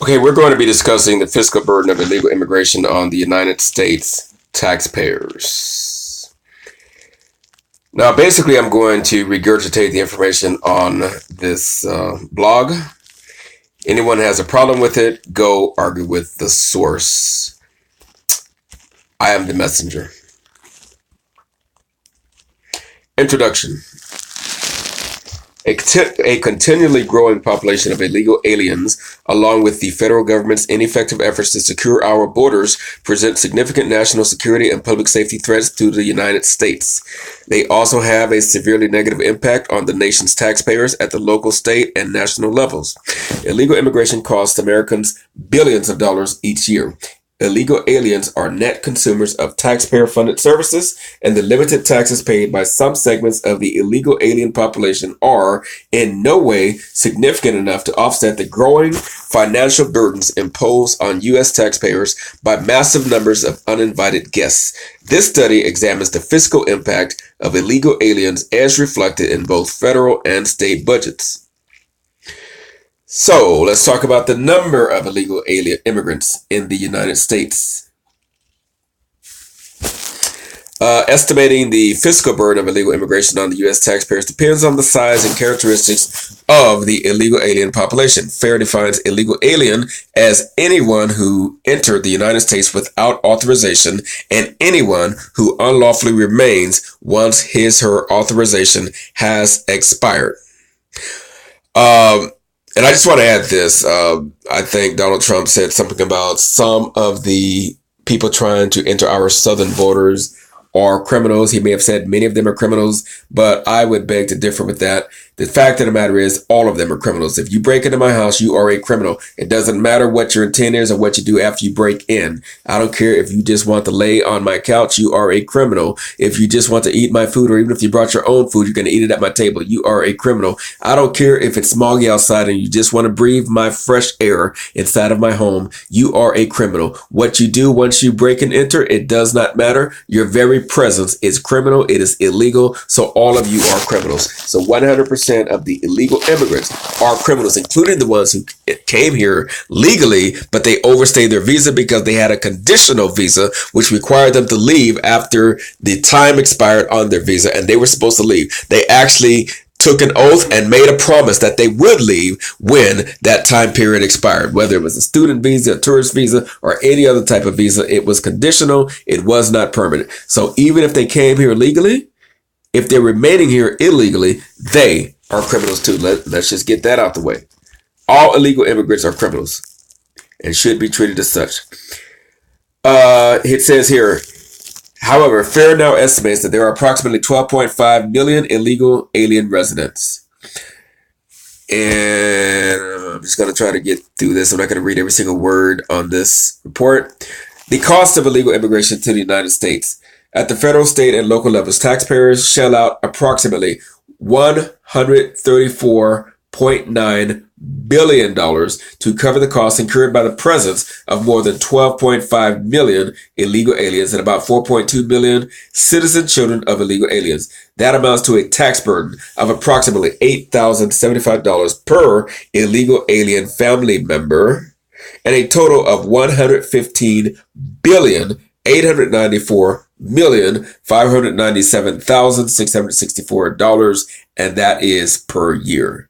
Okay, we're going to be discussing the fiscal burden of illegal immigration on the United States taxpayers. Now, basically, I'm going to regurgitate the information on this blog. Anyone has a problem with it, go argue with the source. I am the messenger. Introduction. A continually growing population of illegal aliens, along with the federal government's ineffective efforts to secure our borders, present significant national security and public safety threats to the United States. They also have a severely negative impact on the nation's taxpayers at the local, state, and national levels. Illegal immigration costs Americans billions of dollars each year. Illegal aliens are net consumers of taxpayer-funded services, and the limited taxes paid by some segments of the illegal alien population are in no way significant enough to offset the growing financial burdens imposed on U.S. taxpayers by massive numbers of uninvited guests. This study examines the fiscal impact of illegal aliens as reflected in both federal and state budgets. So let's talk about the number of illegal alien immigrants in the United States. Estimating the fiscal burden of illegal immigration on the U.S. taxpayers depends on the size and characteristics of the illegal alien population. FAIR defines illegal alien as anyone who entered the United States without authorization and anyone who unlawfully remains once his/her authorization has expired. And I just want to add this. I think Donald Trump said something about some of the people trying to enter our southern borders are criminals. He may have said many of them are criminals, but I would beg to differ with that. The fact of the matter is all of them are criminals. If you break into my house, you are a criminal. It doesn't matter what your intent is or what you do after you break in. I don't care if you just want to lay on my couch, you are a criminal. If you just want to eat my food, or even if you brought your own food, you're going to eat it at my table, you are a criminal. I don't care if it's smoggy outside and you just want to breathe my fresh air inside of my home, you are a criminal. What you do once you break and enter, it does not matter. Your very presence is criminal. It is illegal. So all of you are criminals. So 100% of the illegal immigrants are criminals, including the ones who came here legally, but they overstayed their visa because they had a conditional visa, which required them to leave after the time expired on their visa, and they were supposed to leave. They actually took an oath and made a promise that they would leave when that time period expired. Whether it was a student visa, a tourist visa, or any other type of visa, it was conditional. It was not permanent. So even if they came here legally, if they're remaining here illegally, they are criminals too. Let's just get that out the way. All illegal immigrants are criminals and should be treated as such. It says here, however, FAIR now estimates that there are approximately 12.5 million illegal alien residents. And I'm just going to try to get through this. I'm not going to read every single word on this report. The cost of illegal immigration to the United States. At the federal, state, and local levels, taxpayers shell out approximately $134.9 billion to cover the costs incurred by the presence of more than 12.5 million illegal aliens and about 4.2 million citizen children of illegal aliens. That amounts to a tax burden of approximately $8,075 per illegal alien family member and a total of $115,894,597,664, and that is per year.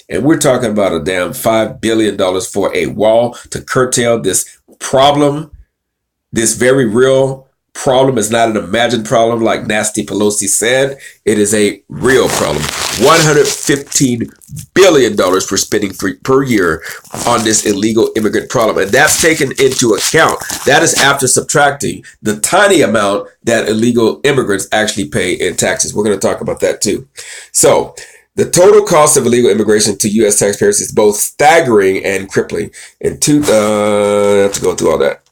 And we're talking about a damn $5 billion for a wall to curtail this problem. This very real problem is not an imagined problem like nasty Pelosi said. It is a real problem. $115 billion we're spending per year on this illegal immigrant problem. And that's taken into account. That is after subtracting the tiny amount that illegal immigrants actually pay in taxes. We're going to talk about that too. So the total cost of illegal immigration to U.S. taxpayers is both staggering and crippling. I have to go through all that.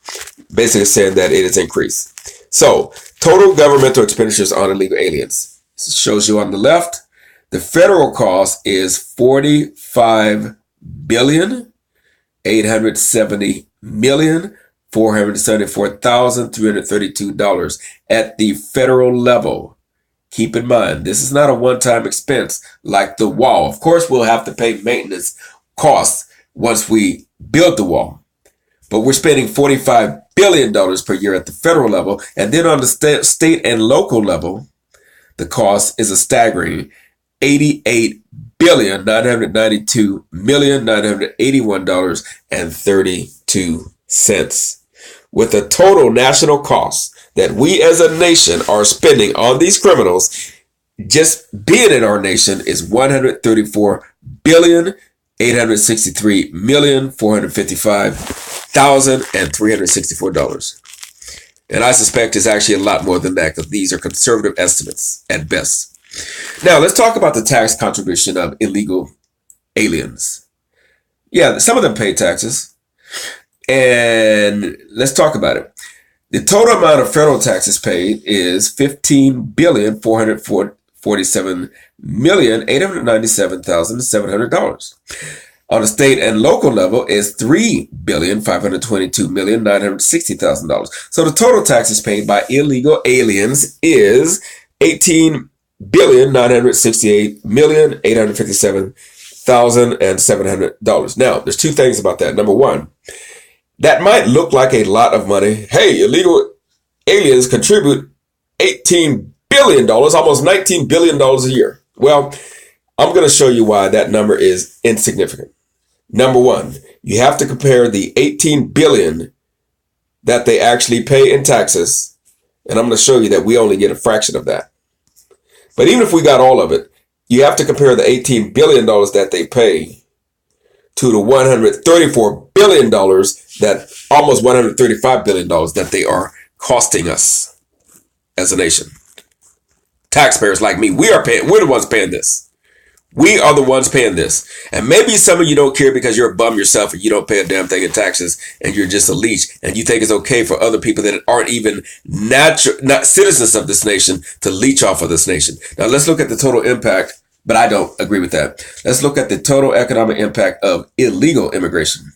Basically saying that it has increased. So, total governmental expenditures on illegal aliens. This shows you on the left. The federal cost is $45,870,474,332 at the federal level. Keep in mind, this is not a one-time expense like the wall. Of course, we'll have to pay maintenance costs once we build the wall. But we're spending $45 billion per year at the federal level. And then on the state and local level, the cost is a staggering $88,992,981.32, with a total national cost that we as a nation are spending on these criminals just being in our nation is $134,863,455,364. And I suspect it's actually a lot more than that because these are conservative estimates at best. Now, let's talk about the tax contribution of illegal aliens. Yeah, some of them pay taxes. And let's talk about it. The total amount of federal taxes paid is $15,447,897,700. On the state and local level is $3,522,960,000. So the total taxes paid by illegal aliens is $18,968,857,700. Now, there's two things about that. Number one, that might look like a lot of money. Hey, illegal aliens contribute $18 billion, almost $19 billion a year. Well, I'm going to show you why that number is insignificant. Number one, you have to compare the $18 billion that they actually pay in taxes, and I'm going to show you that we only get a fraction of that. But even if we got all of it, you have to compare the $18 billion that they pay to the $134 billion that almost $135 billion that they are costing us as a nation. Taxpayers like me, we're the ones paying this. We are the ones paying this. And maybe some of you don't care because you're a bum yourself and you don't pay a damn thing in taxes and you're just a leech and you think it's okay for other people that aren't even not citizens of this nation to leech off of this nation. Now let's look at the total impact, but I don't agree with that. Let's look at the total economic impact of illegal immigration.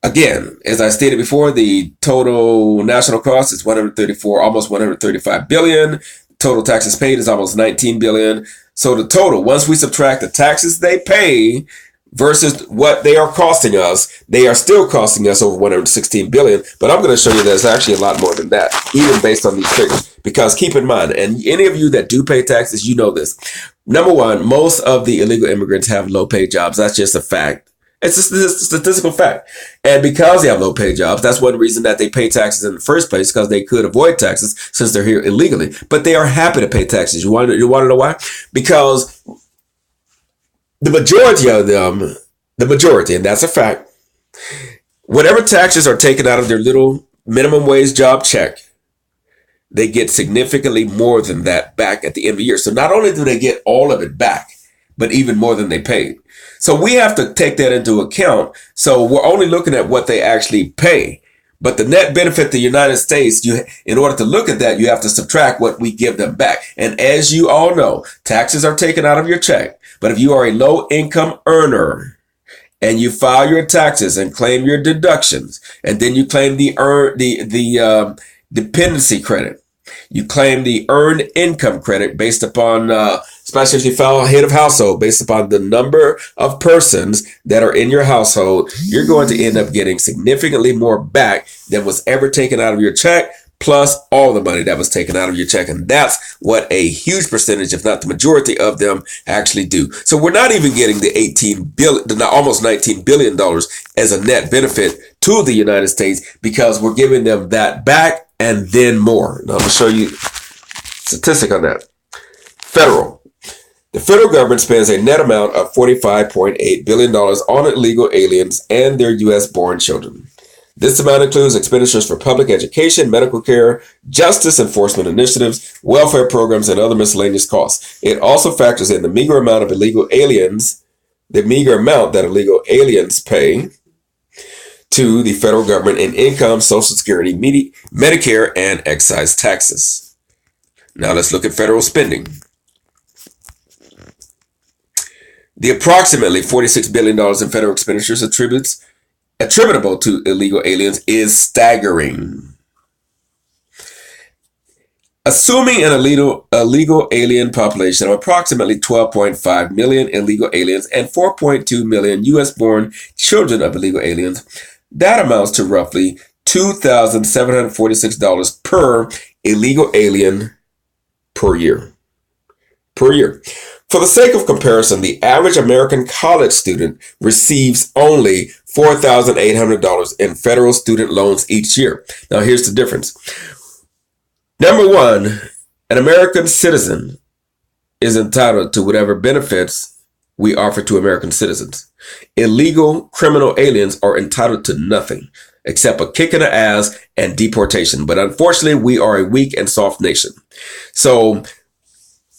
Again, as I stated before, the total national cost is almost $135 billion. Total taxes paid is almost $19 billion. So the total, once we subtract the taxes they pay versus what they are costing us, they are still costing us over $116 billion. But I'm going to show you that it's actually a lot more than that, even based on these figures. Because keep in mind, and any of you that do pay taxes, you know this. Number one, most of the illegal immigrants have low paid jobs. That's just a fact. It's a statistical fact. And because they have low paid jobs, that's one reason that they pay taxes in the first place, because they could avoid taxes since they're here illegally. But they are happy to pay taxes. You want to know why? Because the majority of them, and that's a fact, whatever taxes are taken out of their little minimum wage job check, they get significantly more than that back at the end of the year. So not only do they get all of it back, but even more than they paid. So we have to take that into account. So we're only looking at what they actually pay. But the net benefit to the United States, in order to look at that, you have to subtract what we give them back. And as you all know, taxes are taken out of your check. But if you are a low income earner and you file your taxes and claim your deductions, and then you claim the dependency credit, you claim the earned income credit based upon, especially if you file head of household, based upon the number of persons that are in your household, you're going to end up getting significantly more back than was ever taken out of your check, plus all the money that was taken out of your check. And that's what a huge percentage, if not the majority of them, actually do. So we're not even getting the almost $19 billion as a net benefit to the United States, because we're giving them that back and then more. Now, I'm going to show you statistic on that. The federal government spends a net amount of $45.8 billion on illegal aliens and their U.S.-born children. This amount includes expenditures for public education, medical care, justice enforcement initiatives, welfare programs, and other miscellaneous costs. It also factors in the meager amount that illegal aliens pay to the federal government in income, Social Security, Medicare, and excise taxes. Now let's look at federal spending. The approximately $46 billion in federal expenditures attributable to illegal aliens is staggering. Assuming an illegal alien population of approximately 12.5 million illegal aliens and 4.2 million U.S.-born children of illegal aliens, that amounts to roughly $2,746 per illegal alien per year. Per year. For the sake of comparison, the average American college student receives only $4,800 in federal student loans each year. Now, here's the difference. Number one, an American citizen is entitled to whatever benefits we offer to American citizens. Illegal criminal aliens are entitled to nothing except a kick in the ass and deportation. But unfortunately, we are a weak and soft nation. So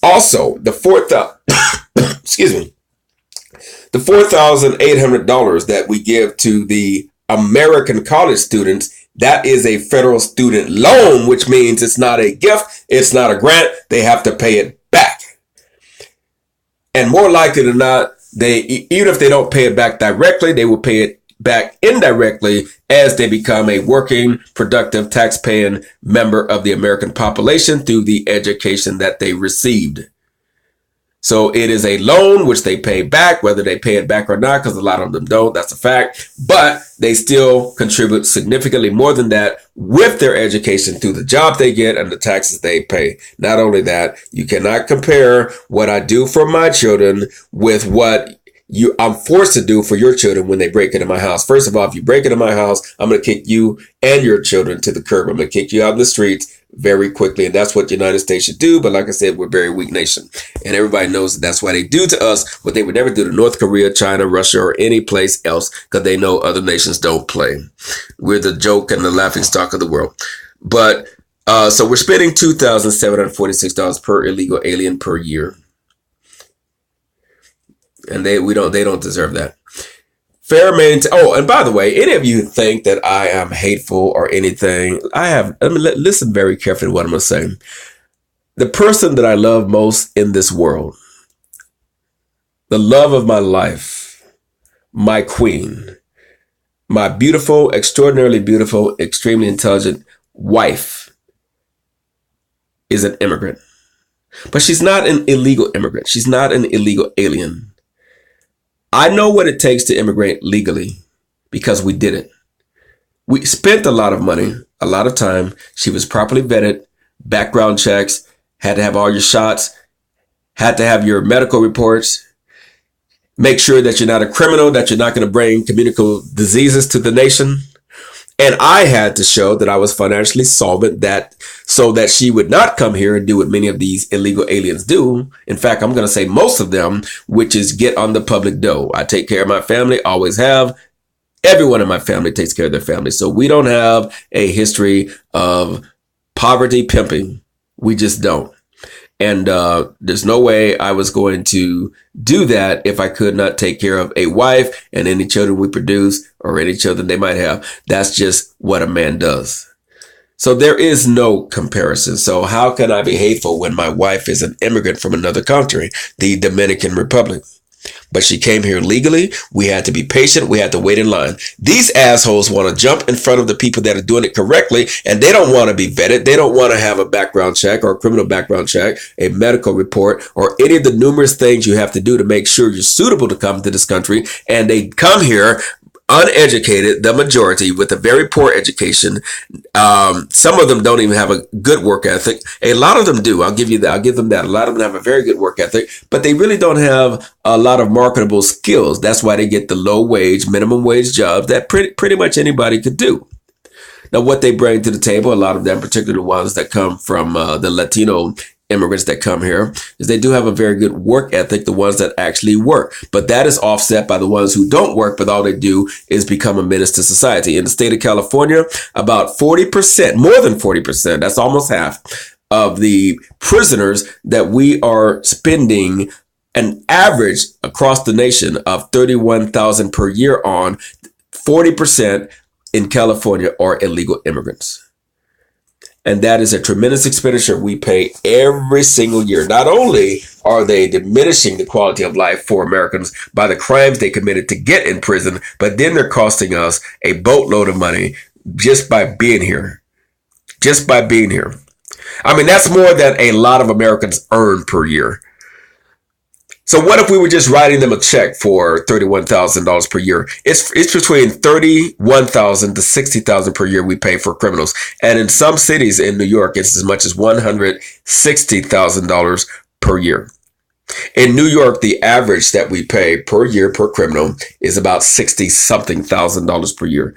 also the the $4,800 that we give to the American college students, that is a federal student loan, which means it's not a gift, it's not a grant. They have to pay it back. And more likely than not, even if they don't pay it back directly, they will pay it back indirectly as they become a working, productive, tax-paying member of the American population through the education that they received. So it is a loan which they pay back, whether they pay it back or not, because a lot of them don't. That's a fact. But they still contribute significantly more than that with their education through the job they get and the taxes they pay. Not only that, you cannot compare what I do for my children with what I'm forced to do for your children when they break into my house. First of all, if you break into my house, I'm going to kick you and your children to the curb. I'm going to kick you out in the streets very quickly. And that's what the United States should do. But like I said, we're a very weak nation. And everybody knows that's why they do to us what they would never do to North Korea, China, Russia, or any place else, because they know other nations don't play. We're the joke and the laughing stock of the world. But so we're spending $2,746 per illegal alien per year. And they don't deserve that. Fair maintain. Oh, and by the way, any of you think that I am hateful or anything, listen very carefully to what I'm going to say. The person that I love most in this world, the love of my life, my queen, my beautiful, extraordinarily beautiful, extremely intelligent wife is an immigrant. But she's not an illegal immigrant. She's not an illegal alien. I know what it takes to immigrate legally because we did it. We spent a lot of money, a lot of time. She was properly vetted, background checks, had to have all your shots, had to have your medical reports, make sure that you're not a criminal, that you're not going to bring communicable diseases to the nation. And I had to show that I was financially solvent, so that she would not come here and do what many of these illegal aliens do. In fact, I'm going to say most of them, which is get on the public dough. I take care of my family, always have. Everyone in my family takes care of their family. So we don't have a history of poverty pimping. We just don't. And there's no way I was going to do that if I could not take care of a wife and any children we produce or any children they might have. That's just what a man does. So there is no comparison. So how can I be hateful when my wife is an immigrant from another country, the Dominican Republic? But she came here legally. We had to be patient. We had to wait in line. These assholes want to jump in front of the people that are doing it correctly, and they don't want to be vetted. They don't want to have a background check or a criminal background check, a medical report, or any of the numerous things you have to do to make sure you're suitable to come to this country. And they come here uneducated, the majority, with a very poor education. Some of them don't even have a good work ethic. A lot of them do. I'll give them that. A lot of them have a very good work ethic, but they really don't have a lot of marketable skills. That's why they get the low wage, minimum wage jobs that pretty much anybody could do. Now, what they bring to the table, a lot of them, particularly the ones that come from the Latino immigrants that come here, is they do have a very good work ethic, the ones that actually work. But that is offset by the ones who don't work, but all they do is become a menace to society. In the state of California, about 40%, more than 40%, that's almost half of the prisoners that we are spending an average across the nation of $31,000 per year on, 40% in California are illegal immigrants. And that is a tremendous expenditure we pay every single year. Not only are they diminishing the quality of life for Americans by the crimes they committed to get in prison, but then they're costing us a boatload of money just by being here. Just by being here. I mean, that's more than a lot of Americans earn per year. So what if we were just writing them a check for $31,000 per year? It's between $31,000 to $60,000 per year we pay for criminals, and in some cities in New York, it's as much as $160,000 per year. In New York, the average that we pay per year per criminal is about 60 something thousand dollars per year.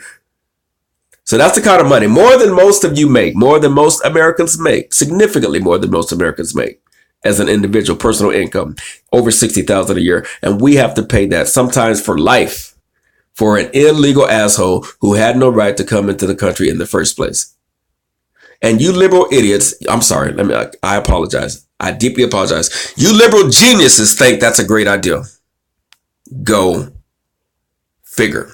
So that's the kind of money, more than most of you make, more than most Americans make, significantly more than most Americans make as an individual, personal income, over 60,000 a year. And we have to pay that sometimes for life for an illegal asshole who had no right to come into the country in the first place. And you liberal idiots, I'm sorry, I apologize. I deeply apologize. You liberal geniuses think that's a great idea. Go figure.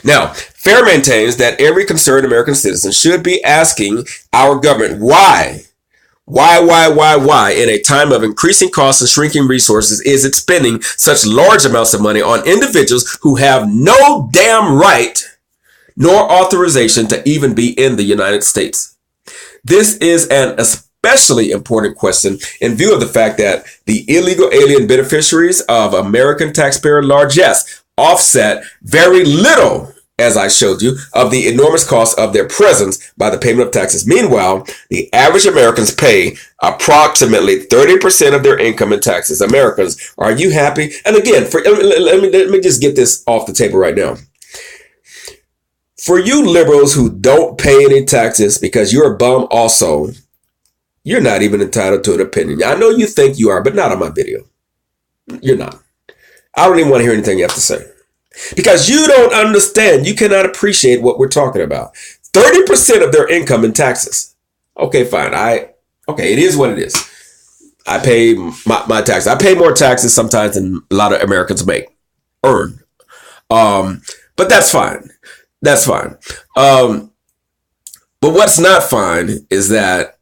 Now, FAIR maintains that every concerned American citizen should be asking our government why in a time of increasing costs and shrinking resources is it spending such large amounts of money on individuals who have no damn right nor authorization to even be in the United States. This is an especially important question in view of the fact that the illegal alien beneficiaries of American taxpayer largesse offset very little, as I showed you, of the enormous cost of their presence by the payment of taxes. Meanwhile, the average Americans pay approximately 30% of their income in taxes. Americans, are you happy? And again, let me just get this off the table right now. For you liberals who don't pay any taxes because you're a bum also, you're not even entitled to an opinion. I know you think you are, but not on my video. You're not. I don't even want to hear anything you have to say. Because you don't understand. You cannot appreciate what we're talking about. 30% of their income in taxes. Okay, fine. Okay, it is what it is. I pay my taxes. I pay more taxes sometimes than a lot of Americans earn. But that's fine. That's fine. But what's not fine is that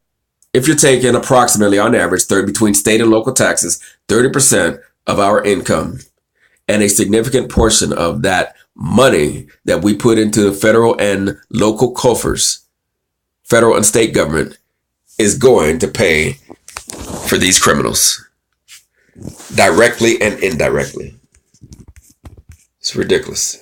if you're taking approximately on average between state and local taxes, 30% of our income, and a significant portion of that money that we put into the federal and local coffers, federal and state government, is going to pay for these criminals directly and indirectly. It's ridiculous.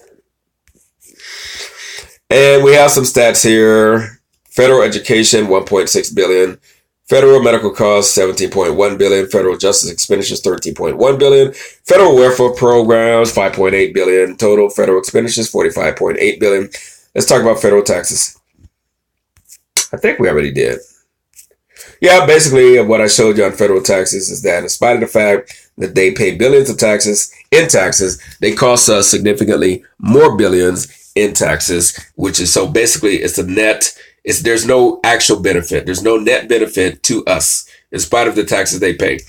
And we have some stats here. Federal education, $1.6 billion. Federal medical costs, $17.1 billion. Federal justice expenditures, $13.1 billion. Federal welfare programs, $5.8 billion. Total federal expenditures, $45.8 billion. Let's talk about federal taxes. I think we already did. Yeah, basically what I showed you on federal taxes is that in spite of the fact that they pay billions of taxes, they cost us significantly more billions in taxes, which is so basically it's a net. There's no actual benefit. There's no net benefit to us in spite of the taxes they pay.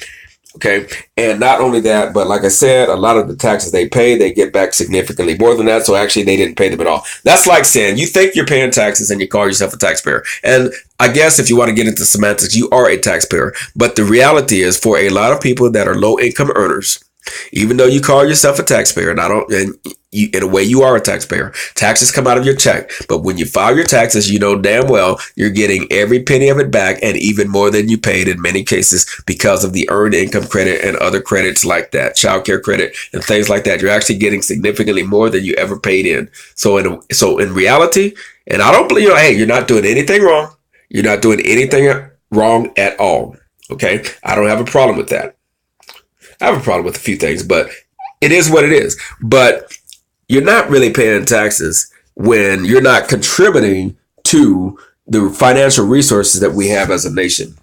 Okay. And not only that, but like I said, a lot of the taxes they pay, they get back significantly more than that. So actually they didn't pay them at all. That's like saying you think you're paying taxes and you call yourself a taxpayer. And I guess if you want to get into semantics, you are a taxpayer. But the reality is for a lot of people that are low income earners, even though you call yourself a taxpayer, in a way you are a taxpayer. Taxes come out of your check. But when you file your taxes, you know damn well you're getting every penny of it back and even more than you paid in many cases because of the earned income credit and other credits like that, child care credit and things like that. You're actually getting significantly more than you ever paid in. So in reality, and I don't believe, hey, you're not doing anything wrong. You're not doing anything wrong at all. Okay. I don't have a problem with that. I have a problem with a few things, but it is what it is. But you're not really paying taxes when you're not contributing to the financial resources that we have as a nation.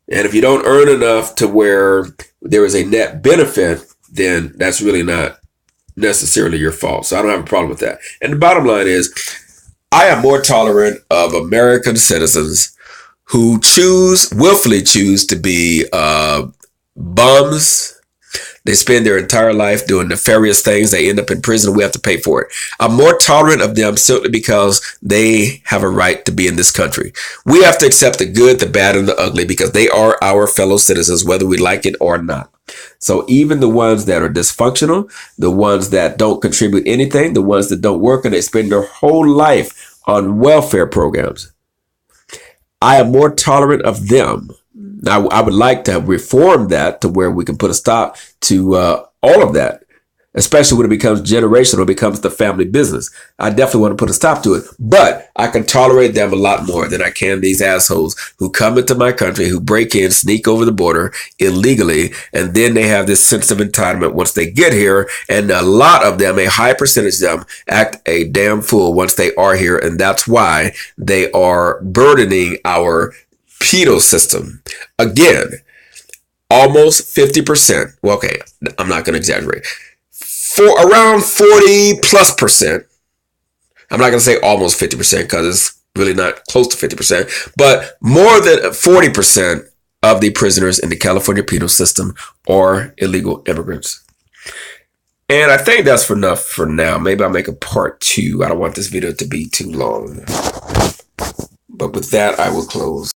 And if you don't earn enough to where there is a net benefit, then that's really not necessarily your fault. So I don't have a problem with that. And the bottom line is, I am more tolerant of American citizens who willfully choose to be bums. They spend their entire life doing nefarious things. They end up in prison and we have to pay for it. I'm more tolerant of them simply because they have a right to be in this country. We have to accept the good, the bad, and the ugly because they are our fellow citizens, whether we like it or not. So even the ones that are dysfunctional, the ones that don't contribute anything, the ones that don't work and they spend their whole life on welfare programs, I am more tolerant of them. Now, I would like to reform that to where we can put a stop to all of that, especially when it becomes generational, it becomes the family business. I definitely want to put a stop to it, but I can tolerate them a lot more than I can these assholes who come into my country, who break in, sneak over the border illegally, and then they have this sense of entitlement once they get here. And a lot of them, a high percentage of them, act a damn fool once they are here. And that's why they are burdening our penal system. Again, almost 50%. Well, okay, I'm not going to exaggerate. For around 40+%. I'm not going to say almost 50% because it's really not close to 50%, but more than 40% of the prisoners in the California penal system are illegal immigrants. And I think that's enough for now. Maybe I'll make a part 2. I don't want this video to be too long. But with that, I will close.